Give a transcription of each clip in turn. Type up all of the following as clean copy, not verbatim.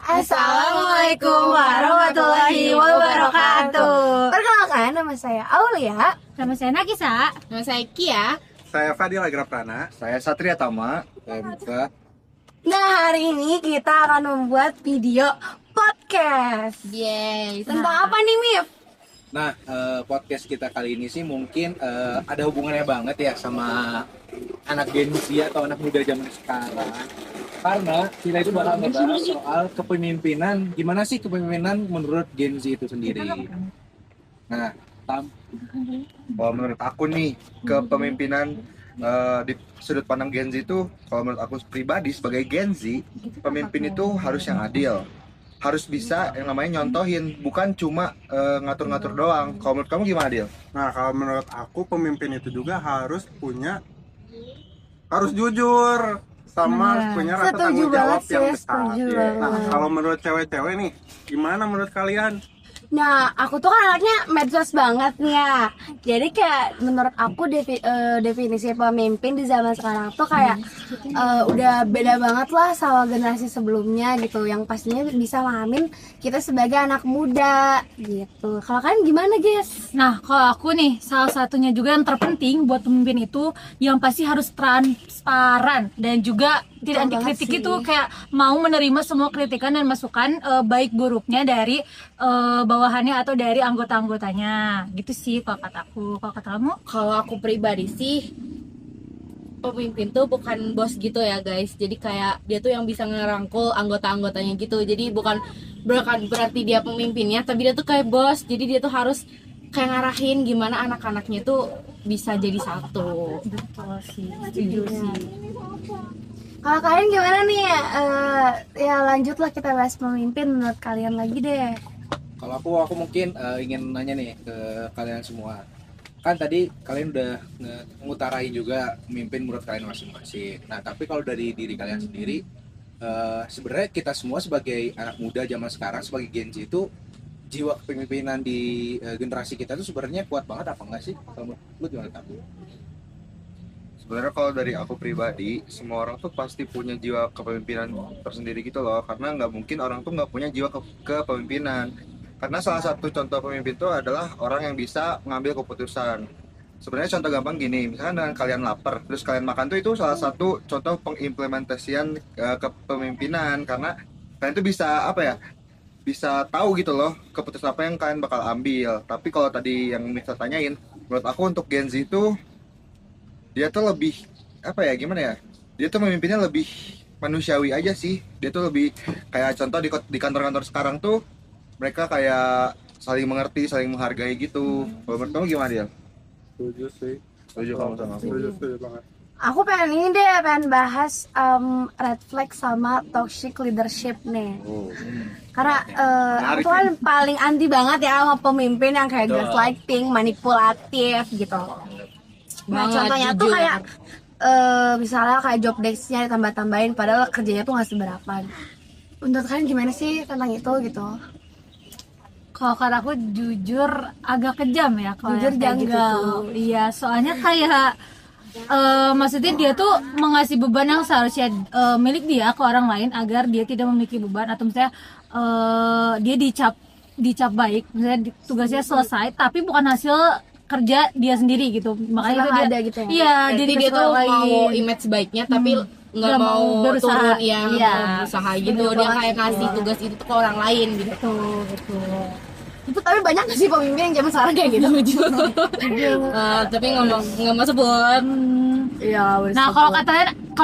Assalamualaikum warahmatullahi wabarakatuh. Perkenalkan, nama saya Aulia. Nama saya Nagisa. Nama saya Kia. Saya Fadil Agraprana. Saya Satria Tama. Saya Mika. Nah, hari ini kita akan membuat video podcast. Yeay. Tentang apa nih, Mif? Nah, podcast kita kali ini sih mungkin ada hubungannya banget ya sama anak Gen Z atau anak muda zaman sekarang. Karena kita itu bakal ngebahas soal kepemimpinan. Gimana sih kepemimpinan menurut Gen Z itu sendiri? Nah, Kalau menurut aku nih, kepemimpinan di sudut pandang Gen Z itu, kalau menurut aku pribadi sebagai Gen Z, pemimpin itu harus yang adil. Harus bisa yang namanya nyontohin, bukan cuma ngatur-ngatur doang. Kalau menurut kamu gimana, Dil? Nah, kalau menurut aku pemimpin itu juga harus jujur sama punya rasa Setuju tanggung jawab banget yang sih, besar. setuju Iya. Nah, banget. kalau menurut cewek-cewek nih, gimana menurut kalian? Nah, aku tuh kan anaknya medsos banget nih ya. Jadi kayak menurut aku definisi pemimpin di zaman sekarang tuh kayak udah beda banget lah sama generasi sebelumnya gitu. Yang pastinya bisa memahamin kita sebagai anak muda gitu. Kalau kalian gimana, guys? Nah, kalau aku nih, salah satunya juga yang terpenting buat pemimpin itu yang pasti harus transparan dan juga tidak anti banget kritik sih. itu, kayak mau menerima semua kritikan dan masukan baik buruknya dari bawahannya atau dari anggota-anggotanya. Gitu sih kalau kataku. Kalau kata kamu? Kalau aku pribadi sih, pemimpin tuh bukan bos gitu ya guys. Jadi kayak dia tuh yang bisa ngerangkul anggota-anggotanya gitu. Jadi bukan berarti dia pemimpinnya, tapi dia tuh kayak bos. Jadi dia tuh harus kayak ngarahin gimana anak-anaknya tuh bisa jadi satu. Betul sih, setuju sih. Kalau kalian gimana nih? Ya lanjutlah kita bahas pemimpin menurut kalian lagi deh. kalau aku mungkin ingin nanya nih ke kalian semua. Kan tadi kalian udah ngutarai juga pemimpin menurut kalian masing-masing. Nah, tapi kalau dari diri kalian sendiri, sebenarnya kita semua sebagai anak muda zaman sekarang, sebagai Gen Z itu, jiwa kepemimpinan di generasi kita itu sebenarnya kuat banget apa enggak sih? Kalau lu gimana, Tabu? Sebenarnya kalau dari aku pribadi, semua orang tuh pasti punya jiwa kepemimpinan tersendiri gitu loh. Karena nggak mungkin orang tuh nggak punya jiwa kepemimpinan. Karena salah satu contoh pemimpin itu adalah orang yang bisa mengambil keputusan. Sebenarnya contoh gampang gini, misalnya dengan kalian lapar, terus kalian makan tuh, itu salah satu contoh pengimplementasian kepemimpinan. Karena kalian tuh bisa bisa tahu gitu loh keputusan apa yang kalian bakal ambil. Tapi kalau tadi yang Misa tanyain, menurut aku untuk Gen Z itu dia tuh lebih dia tuh memimpinnya lebih manusiawi aja sih. Dia tuh lebih kayak contoh di kantor-kantor sekarang tuh mereka kayak saling mengerti, saling menghargai gitu. Kalau menurut kamu gimana, dia? Setuju sih. Setuju kamu sama aku? Setuju banget. Aku pengen bahas red flag sama toxic leadership nih. Karena aku tuh kan paling anti banget ya sama pemimpin yang kayak gaslighting, manipulatif gitu. Nah, Banget, contohnya tuh jujur. kayak misalnya kayak job desk-nya ditambah-tambahin padahal kerjanya tuh nggak seberapa. Menurut kalian gimana sih tentang itu gitu? Kalau kata aku jujur agak kejam ya kalau Jujur yang kayak gitu janggal. tuh. Iya, soalnya kayak maksudnya dia tuh mengasih beban yang seharusnya milik dia ke orang lain agar dia tidak memiliki beban, atau misalnya dia dicap baik, misalnya tugasnya selesai tapi bukan hasil kerja dia sendiri gitu. Makanya Masalah itu dia ada gitu ya? Iya, Jadi dia tuh mau image baiknya tapi nggak Nggak mau mau berusaha. turun yang Iya. berusaha gitu. Bener Dia banget kayak gitu. ngasih tugas itu tuh ke orang lain gitu. betul. Itu tapi banyak nggak sih pemimpin yang zaman sekarang kayak gitu? Tapi nggak mau sebut. Iya. Nah, kalau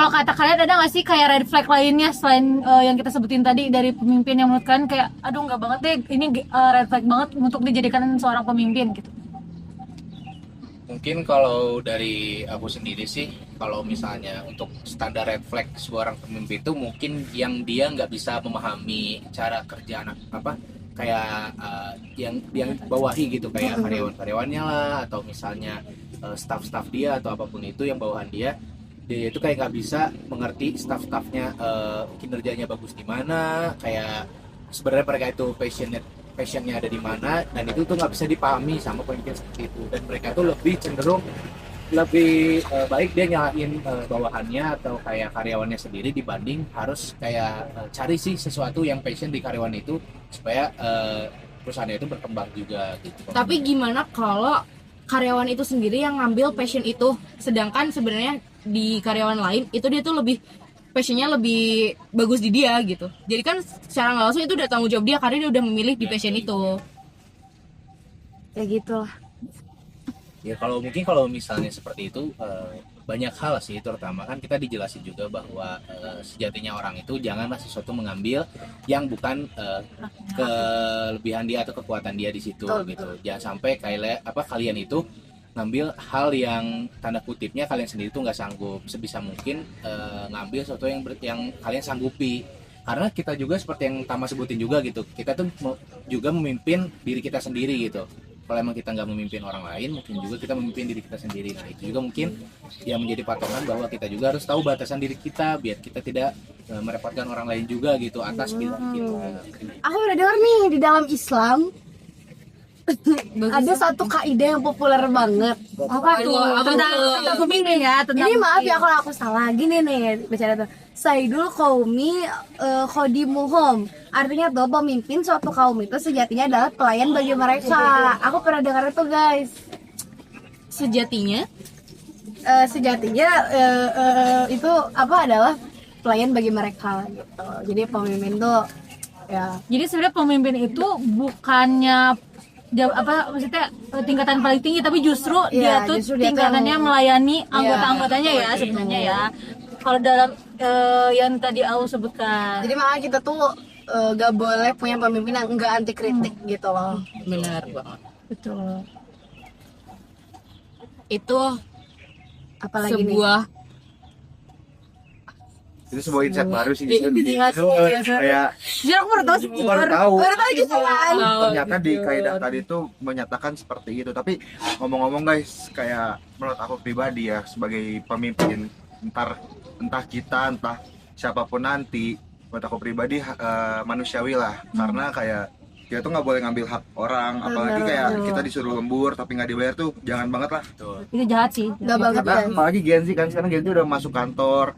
kata kalian ada nggak sih kayak red flag lainnya selain yang kita sebutin tadi dari pemimpin yang menurut kalian kayak aduh nggak banget deh, ini red flag banget untuk dijadikan seorang pemimpin gitu? Mungkin kalau dari aku sendiri sih, kalau misalnya untuk standar red flag seorang pemimpin itu mungkin yang dia nggak bisa memahami cara kerja anak kayak yang bawahi gitu, kayak karyawan-karyawannya lah, atau misalnya staff-staff dia atau apapun itu yang bawahan dia itu kayak nggak bisa mengerti staff-staffnya kinerjanya bagus di mana, kayak sebenarnya mereka itu passionnya ada di mana, dan itu tuh nggak bisa dipahami sama pemimpin seperti itu. Dan mereka tuh lebih cenderung lebih baik dia nyalain bawahannya atau kayak karyawannya sendiri dibanding harus kayak cari sih sesuatu yang passion di karyawan itu supaya perusahaannya itu berkembang juga gitu. Tapi gimana kalau karyawan itu sendiri yang ngambil passion itu, sedangkan sebenarnya di karyawan lain itu dia tuh lebih passionnya lebih bagus di dia gitu. Jadi kan secara nggak langsung itu udah tanggung jawab dia karena dia udah memilih di passion itu. Ya gitu lah. Ya kalau misalnya seperti itu banyak hal sih, terutama kan kita dijelasin juga bahwa sejatinya orang itu janganlah sesuatu mengambil yang bukan kelebihan dia atau kekuatan dia di situ gitu. Jangan sampai kalian itu ngambil hal yang tanda kutipnya kalian sendiri tuh nggak sanggup. Sebisa mungkin ngambil sesuatu yang kalian sanggupi. Karena kita juga seperti yang Tama sebutin juga gitu, kita tuh juga memimpin diri kita sendiri gitu. Kalau emang kita nggak memimpin orang lain, mungkin juga kita memimpin diri kita sendiri. Nah itu juga mungkin yang menjadi patokan bahwa kita juga harus tahu batasan diri kita biar kita tidak merepotkan orang lain juga gitu atas pilihan kita. Aku udah dengar nih di dalam Islam ada satu kaidah yang populer banget. Apa tuh? Tentang pemimpin ya, tentang Ini maaf ya kalau aku salah. Gini nih bicara tuh. Sayyidul qaumi khodimuhum. Artinya tuh pemimpin suatu kaum itu sejatinya adalah pelayan bagi mereka. Aku pernah dengar itu guys. Sejatinya Itu apa adalah pelayan bagi mereka gitu. Jadi pemimpin tuh ya Jadi sebenarnya pemimpin itu bukannya maksudnya tingkatan paling tinggi, tapi justru Iya, dia tuh justru dia tuh tingkatannya yang- melayani Iya, anggota-anggotanya ya betul. sebenarnya ya. Kalau dalam yang tadi aku sebutkan. jadi makanya kita tuh gak boleh punya pemimpin yang enggak anti kritik gitu loh. benar banget. Betul. Itu Apalagi nih. Itu sebuah insight baru sih. Iya, Itu kayak Jadi aku baru tahu sih. baru tahu. Baru tahu gitu kan. Ternyata di kaidah tadi tuh menyatakan seperti itu. Tapi ngomong-ngomong guys, kayak menurut aku pribadi ya sebagai pemimpin, entah kita, entah siapapun nanti, menurut aku pribadi manusiawi lah. Karena kayak kita tuh nggak boleh ngambil hak orang, apalagi kayak kita disuruh lembur tapi nggak dibayar tuh jangan banget lah. Itu jahat sih. Enggak banget Karena kan. apalagi Gen Z kan sekarang Gen Z udah masuk kantor.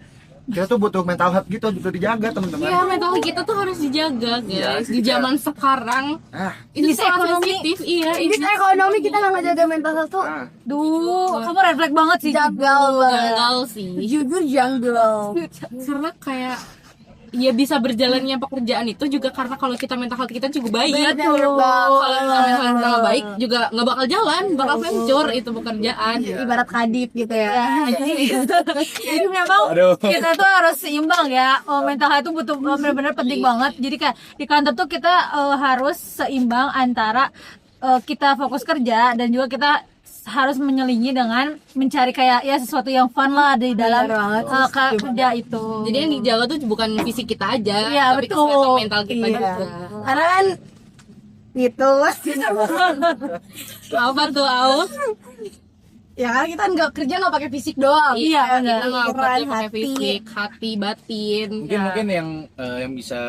Kita tuh butuh mental health gitu juga dijaga teman-teman. Iya, mental kita tuh harus dijaga guys. Di zaman sekarang Ah, itu Bisa sangat ekonomi. sensitif. Iya, Ini ekonomi kita nggak ngejaga mental health tuh. ah. Duh, kamu refleks banget sih. Jagal banget. gagal sih. Jujur jungle. Karena kayak ya bisa berjalannya pekerjaan itu juga karena kalau kita mental health kita juga baik. Betul. Kalau mental health kita nggak baik juga nggak bakal jalan, bakal hancur itu pekerjaan. Ibarat kadip gitu ya. Jadi memang kita tuh harus seimbang ya. Mental health itu butuh benar-benar penting banget. Jadi kayak di kantor tuh kita harus seimbang antara kita fokus kerja dan juga kita harus menyelingi dengan mencari kayak ya sesuatu yang fun lah di dalam Benar banget. kerja itu. Jadi yang dijaga tuh bukan fisik kita aja, Iya, tapi betul. kesehatan mental kita Iya. juga. Karena kan gitu. Apa tuh, Au? Ya kan kita nggak kerja nggak pakai fisik doang. Iya, kita benar. nggak Pikiran, pakai pakai hati. fisik, hati, batin. Mungkin yang bisa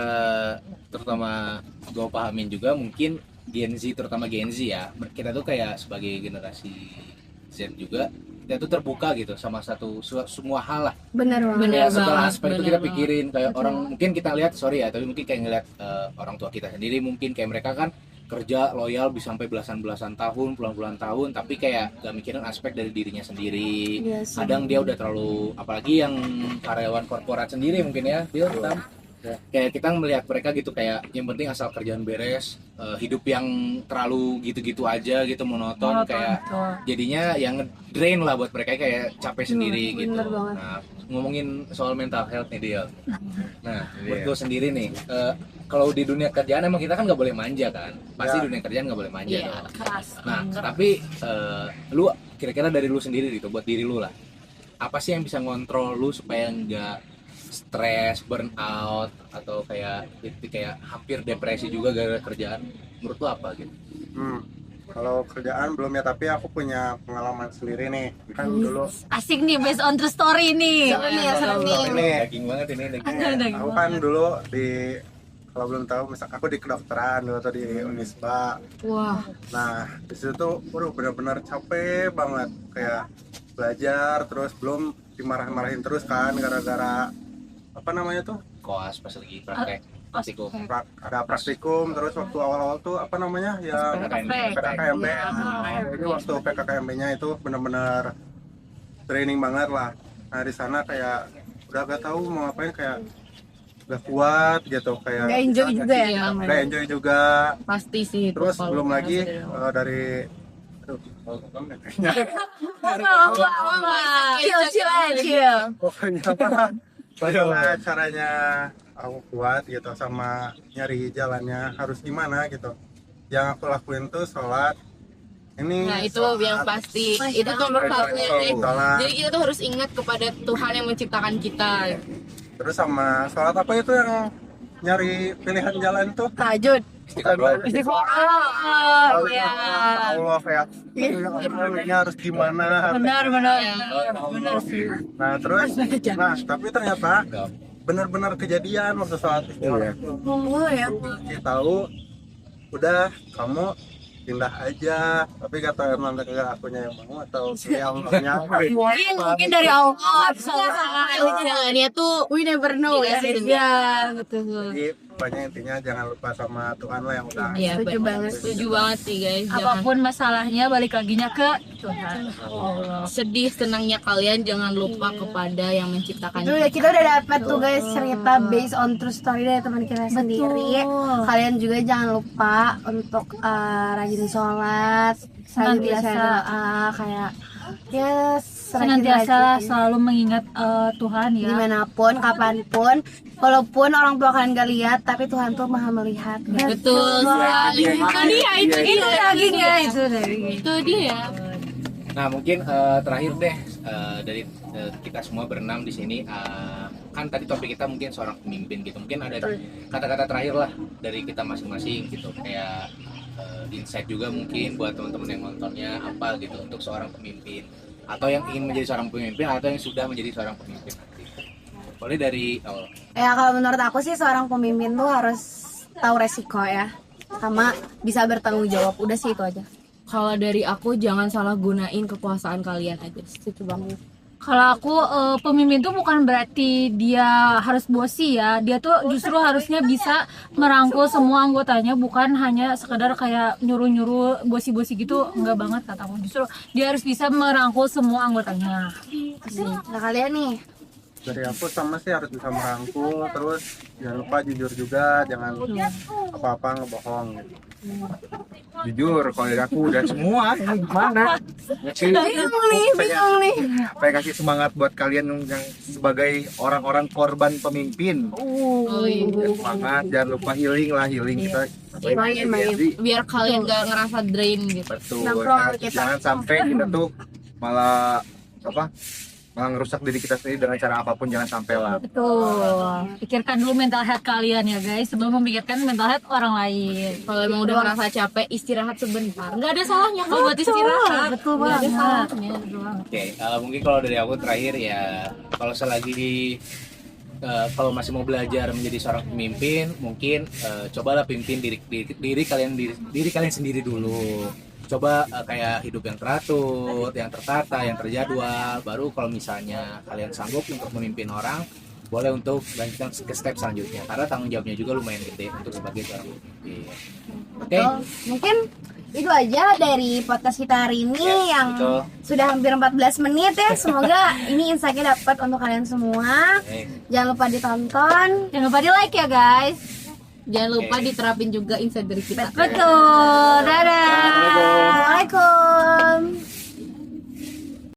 terutama gue pahamin juga mungkin Gen Z, terutama Gen Z ya, kita tuh kayak sebagai generasi Z juga kita tuh terbuka gitu sama semua hal lah. Benar banget. Benar Ya, segala banget, aspek itu benar kita banget. pikirin kayak orang mungkin kita lihat sorry ya, tapi mungkin kayak ngeliat orang tua kita sendiri mungkin kayak mereka kan kerja loyal bisa sampai belasan tahun, puluhan tahun, tapi kayak gak mikirin aspek dari dirinya sendiri. Iya sih. Kadang dia udah terlalu, apalagi yang karyawan korporat sendiri mungkin ya, Bill, Tam. Kayak kita melihat mereka gitu kayak yang penting asal kerjaan beres, hidup yang terlalu gitu-gitu aja gitu monoton, kayak jadinya yang drain lah buat mereka kayak capek sendiri gitu. bener banget. Nah, ngomongin soal mental health nih Del. Nah, buat Iya. gue sendiri nih, kalau di dunia kerjaan emang kita kan nggak boleh manja kan, pasti Ya. dunia kerjaan nggak boleh manja. Iya, dong. keras. Nah, tapi lu kira-kira dari lu sendiri gitu, buat diri lu lah, apa sih yang bisa ngontrol lu supaya nggak stres, burnout, atau kayak hampir depresi juga gara-gara kerjaan? Menurut lu apa gitu? Kalau kerjaan belum ya, tapi aku punya pengalaman sendiri nih. Kan dulu Asik nih, based on true story nih. Seru nih, seru nih. ini Daging banget ini, daging. aku kan dulu kalau belum tahu, misal aku di kedokteran dulu atau di Unisba. Wah, Nah di situ tuh benar-benar capek banget, kayak belajar, terus belum dimarah-marahin terus kan gara-gara apa namanya tuh Koas pas lagi praktek praktikum. ada praktikum, terus waktu awal-awal tuh apa namanya yang PKKMB. Jadi waktu PKKMB-nya itu benar-benar training banget lah. Nah di sana kayak udah gak tahu mau ngapain, kayak gak kuat gitu, kayak Gak enjoy juga ya. gak enjoy juga. Pasti sih itu. Terus Kalau belum misalnya lagi dari- dari Chill. pokoknya apa bagaimana caranya aku kuat gitu, sama nyari jalannya harus gimana gitu. Yang aku lakuin tuh sholat ini. Nah itu yang pasti, itu nomor satu ya. Sholat. Jadi kita tuh harus ingat kepada Tuhan yang menciptakan kita. Terus sama sholat apa itu yang nyari pilihan jalan tuh? Tahajud. Istiqomah. Ya. Allah kayak ini harus gimana? benar Nah terus, nah tapi ternyata benar-benar kejadian waktu sholat istiqomah itu. Oh ya. Kita tahu, udah kamu pindah aja, tapi kata emang kagak akunya yang mau atau yang maunya. mungkin dari Allah Jalannya tuh We never know ya. ya betul. Jadi pokoknya intinya jangan lupa sama Tuhan lah yang udah. Iya, Setuju banget. Setuju banget sih guys. Jangan Apapun masalahnya balik laginya ke Tuhan. sedih senangnya kalian jangan lupa kepada yang menciptakan Itu ya, kita udah dapat tuh guys cerita based on true story dari teman kita sendiri. Kalian juga jangan lupa untuk rajin sholat, rajin Senantiasa. baca doa, kayak ya Senantiasa rajin-rajin. selalu mengingat Tuhan ya. Dimanapun, kapanpun, walaupun orang tua kalian gak lihat, tapi Tuhan tuh maha melihat. Betul sekali. Itu dia, itu dia. Laginya itu dari Itu dia. Nah mungkin terakhir deh dari kita semua berenam di sini, kan tadi topik kita mungkin seorang pemimpin gitu, mungkin ada kata-kata terakhir lah dari kita masing-masing gitu, kayak insight juga mungkin buat teman-teman yang nontonnya apa gitu untuk seorang pemimpin atau yang ingin menjadi seorang pemimpin atau yang sudah menjadi seorang pemimpin nanti. Boleh dari awal. Ya kalau menurut aku sih seorang pemimpin tuh harus tahu resiko ya, sama bisa bertanggung jawab. Udah sih itu aja. Kalau dari aku jangan salah gunain kekuasaan kalian aja. Itu banget. Kalau aku pemimpin tuh bukan berarti dia harus bosi ya. Dia tuh justru harusnya bisa merangkul semua anggotanya, bukan hanya sekedar kayak nyuruh-nyuruh bosi-bosi gitu. Enggak banget kata aku. Justru dia harus bisa merangkul semua anggotanya. Nah kalian nih, Dari aku sama sih harus bisa merangkul, terus jangan lupa jujur juga, jangan apa-apa ngebohong gitu. Jujur kalau dari aku udah semua, ini gimana? bingung nih. Pengen kasih semangat buat kalian yang sebagai orang-orang korban pemimpin. Oh, iya. Semangat, jangan lupa healing lah, healing kita. Main. Biar kalian gak ngerasa drain gitu. Betul. Nongkrong kita. Jangan sampai kita tuh malah malah ngerusak diri kita sendiri dengan cara apapun, jangan sampai lah. Betul. Pikirkan dulu mental health kalian ya guys, sebelum memikirkan mental health orang lain. Kalau emang udah ngerasa capek, istirahat sebentar. Nggak ada salahnya kalau buat istirahat. Betul Nggak ada banget. salahnya. Oke, mungkin kalau dari aku terakhir ya, kalau selagi kalau masih mau belajar menjadi seorang pemimpin, mungkin cobalah pimpin diri kalian sendiri dulu. Coba kayak hidup yang teratur, yang tertata, yang terjadwal. Baru kalau misalnya kalian sanggup untuk memimpin orang, boleh untuk lanjutkan ke step selanjutnya. Karena tanggung jawabnya juga lumayan gede untuk sebagai seorang pemimpin. Oke. Mungkin itu aja dari podcast kita hari ini yang betul. sudah hampir 14 menit ya. Semoga ini insight-nya dapat untuk kalian semua. Jangan lupa ditonton. Jangan lupa di like ya guys. Jangan lupa diterapin juga insight dari kita. Betul.